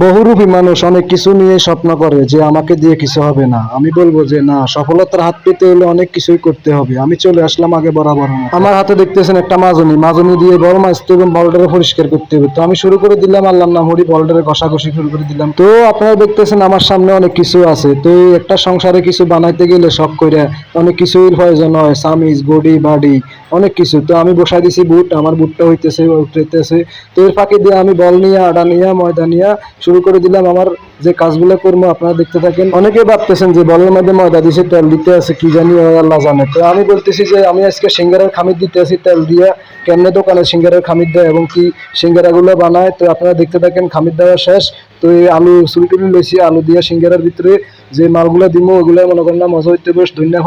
বহুরূপী মানুষ অনেক কিছু নিয়ে স্বপ্ন করে যে আমাকে দিয়ে কিছু হবে না। আমি বলবো যে না, সফলতার হাত পেতে হলে অনেক কিছুই করতে হবে। আমি চলে আসলাম আগে বরাবর মতো। আমার হাতে দেখতেছেন একটা মাজনি দিয়ে বড় মাছতে এবং বলটারে পরিষ্কার করতে হবে। তো আমি শুরু করে দিলাম আল্লাহর নাম হরি, বলটারে ঘষাঘষি শুরু করে দিলাম। তো আপনারা দেখতেছেন আমার সামনে অনেক কিছু আছে। তো এই একটা সংসারে কিছু বানাইতে গেলে শখ করে অনেক কিছুই প্রয়োজন হয়, সামিজ বডি বাডি অনেক কিছু। তো আমি বসাই দিছি বুট, আমার বুটটা উঠতেছে। তো এর ফাঁকে দিয়ে আমি বল নিয়ে আডা নিয়ে ময়দা নিয়ে শুরু করে দিলাম আমার যে কাজগুলো করবো। আপনারা দেখতে থাকেন। অনেকে ভাবতেছেন যে বলের মধ্যে ময়দা দিছে, তেল দিতে আছে, কি জানি আল্লাহ জানে। তো আমি বলতেছি যে আমি আজকে সিঙ্গারার খামির দিতে আছি তেল দিয়ে। কেমনে দোকানে সিঙ্গারার খামির দেয় এবং কি সিঙ্গারাগুলো বানায়, তো আপনারা দেখতে থাকেন। খামির দেওয়া শেষ। তো এই আলু চুলটুলি লইছি, আলু দিয়ে সিঙ্গারার ভিতরে যে মালগুলো দিব ওগুলো মনে করেন না মজা হইতে বস, ধনিয়া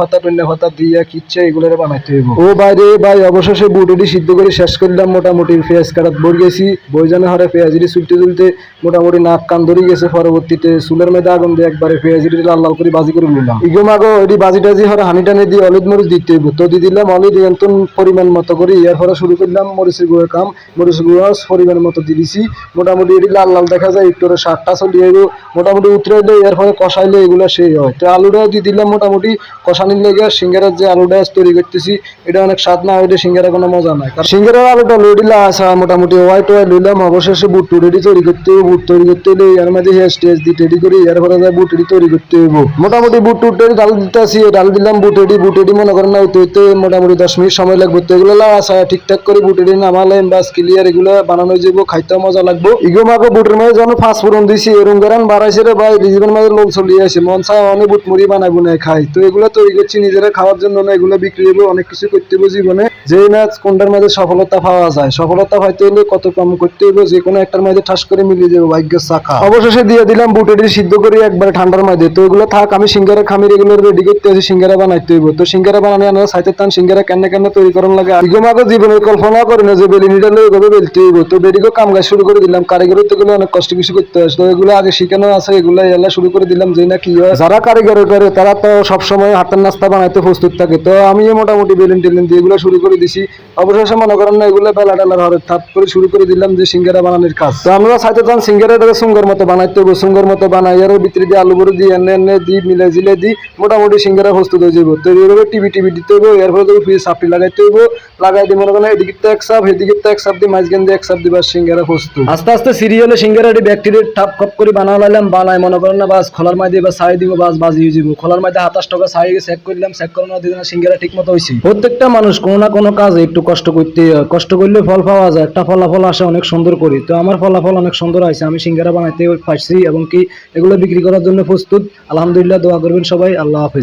পাতা দিয়ে কিচ্ছে এগুলো বানাইতে হইব। ও বাইরে ভাই অবশেষে বুটেটি সিদ্ধ করে শেষ করলাম। মোটামুটি পেঁয়াজ কাটাত বই গেছি, বইজানে হরে পেঁয়াজিটি তুলতে মোটামুটি নাক কান ধরে গেছে। পরবর্তীতে চুলের মধ্যে আগুন দিয়ে একবারে পেঁয়াজিটি লাল লাল করে বাজি করে নিলাম। ইগো মাগো এটি বাজি টাজি হরে হানি টানি দিয়ে হলুদ মরিচ দিতে হইব। তো দিয়ে দিলাম হলুদ নিয়ন্ত্রণ পরিমাণ মতো করে। এর পরে শুরু করলাম মরিচের গুঁড়োর কাম। মরিচের গুঁড়ো পরিমাণ মতো দিয়ে দিছি। মোটামুটি এটি লাল লাল দেখা যায়, একটু সারটা চলিয়ে এলো মোটামুটি উতরাইলে এর পরে কষাইলে এগুলো সেই হয়। তো আলুটাও দিয়ে দিলাম মোটামুটি কষানির লেগে। সিঙ্গারার যে আলুটা তৈরি করতেছি এটা অনেক স্বাদ না হইলে সিঙ্গারা কোনো মজা নাই। কারণ সিঙ্গারার আলুটা লইডিলা আসা মোটামুটি হোয়াইট লইলাম। অবশেষে বুট রেডি তৈরি করতে হবে। বুট তৈরি করতে হলে এর মধ্যে স্টেজ দিয়ে রেডি করি, এর পরে বুট রেডি তৈরি করতে হইব। মোটামুটি বুট ডাল দিতে আসি, ডাল দিলাম বুট রেডি মনে করেন না হইতে মোটামুটি 10 মিনিট সময় লাগবে। তো এগুলো আসা ঠিকঠাক করে বুট রেডি নামালেন বাস ক্লিয়ার, এগুলো বানানো যাবো, খাইতে মজা লাগবে। ইগো মাগো বুটের মধ্যে যখন ফাস্ট ফুরন দিছি এরম গারান বাড়াইছে রে ভাই, জীবন মাঝে লোক চলিয়ে আসে, মন চায় অনেক বুট মুড়ি বানাবো না খাই। তো এগুলো তৈরি করছি নিজেরা খাওয়ার জন্য না, এগুলো বিক্রি হবো, অনেক কিছু করতে হবে জীবনে। যে ম্যাচ কোনটার মধ্যে সফলতা পাওয়া যায়, সফলতা পাইতে হলে কত কম করতে হবে, যে কোনো একটার মধ্যে ঠাস করে মিলিয়ে যাবো ভাগ্যের চাকা। অবশেষে দিয়ে দিলাম বুটেটি সিদ্ধ করে একবারে ঠান্ডার মধ্যে। তো এগুলো থাক, আমি সিঙ্গারা খামির এগুলো রেডি করতে আছি, সিঙ্গারা বানাইতে হইব। তো সিঙ্গারা বানানো আমরা সাইতে তান সিঙ্গারা কেন তৈরি করার লাগে ইগোমাগো জীবনের কল্পনা করে না যে বেলিনিটা লই এভাবে বেলতে হইব। তো বেরিগো কাম কাজ শুরু করে দিলাম। কারিগরি তো গুলো অনেক কষ্ট কিছু করতে হয়, তো এগুলো আগে শিখানো আছে, এগুলো এলা শুরু করে দিলাম। যে না কি হয়, যারা কারিগরি করে তারা তো সবসময় হাতের নাস্তা বানাইতে প্রস্তুত থাকে। তো আমি মোটামুটি বেলুন টেলুন দিয়ে এগুলো শুরু করে দিছি। অবশেষে মনে করেন না এগুলো বেলা টেলার হরে থাপ করে শুরু করে দিলাম যে সিঙ্গারা বানানোর কাজ। তো আমরা চাইতে চান সিঙ্গারাটাকে সুঙ্গর মতো বানাইতে হবে, সুঙ্গর মতো বানাই এর ভিতরে দিয়ে আলু বড়ি দিয়ে এনে দিই মিলে জিলে দিই মোটামুটি সিঙ্গারা প্রস্তুত হয়ে যাবো। তো এইভাবে টিভি দিতে হবে। এর ফলে ফ্রিজ সাপটি লাগাইতে হবে, লাগাই দিয়ে মনে করেন এদিকে তো এক সাপ এদিকে তো এক সাপ দিয়ে মাঝখান দিয়ে এক সাপ দিবার সিঙ্গারা প্রস্তুত। আস্তে আস্তে সিরিয়ালে সিঙ্গারাটি ব্যাকটেরিয়া ঠাপ খপ করে বানালাম। বানাই মনে করেন না বাস খোলার মাঝে বা ছাই দিব, বাস বাজি হয়ে যাবো। খোলার মাঝে 27 টাকা ছাই চেক করলাম, চেক করানো দিন সিঙ্গারা ঠিক মতো হয়েছে। প্রত্যেকটা মানুষ কোনো না কোনো কাজে একটু কষ্ট করতে হয়, কষ্ট করলে ফল পাওয়া যায়, একটা ফলাফল আসে অনেক সুন্দর করি। তো আমার ফলাফল অনেক সুন্দর আছে, আমি সিঙ্গারা বানাইতে পারছি এবং কি এগুলো বিক্রি করার জন্য প্রস্তুত। আলহামদুলিল্লাহ, দোয়া করবেন সবাই। আল্লাহ হাফেজ।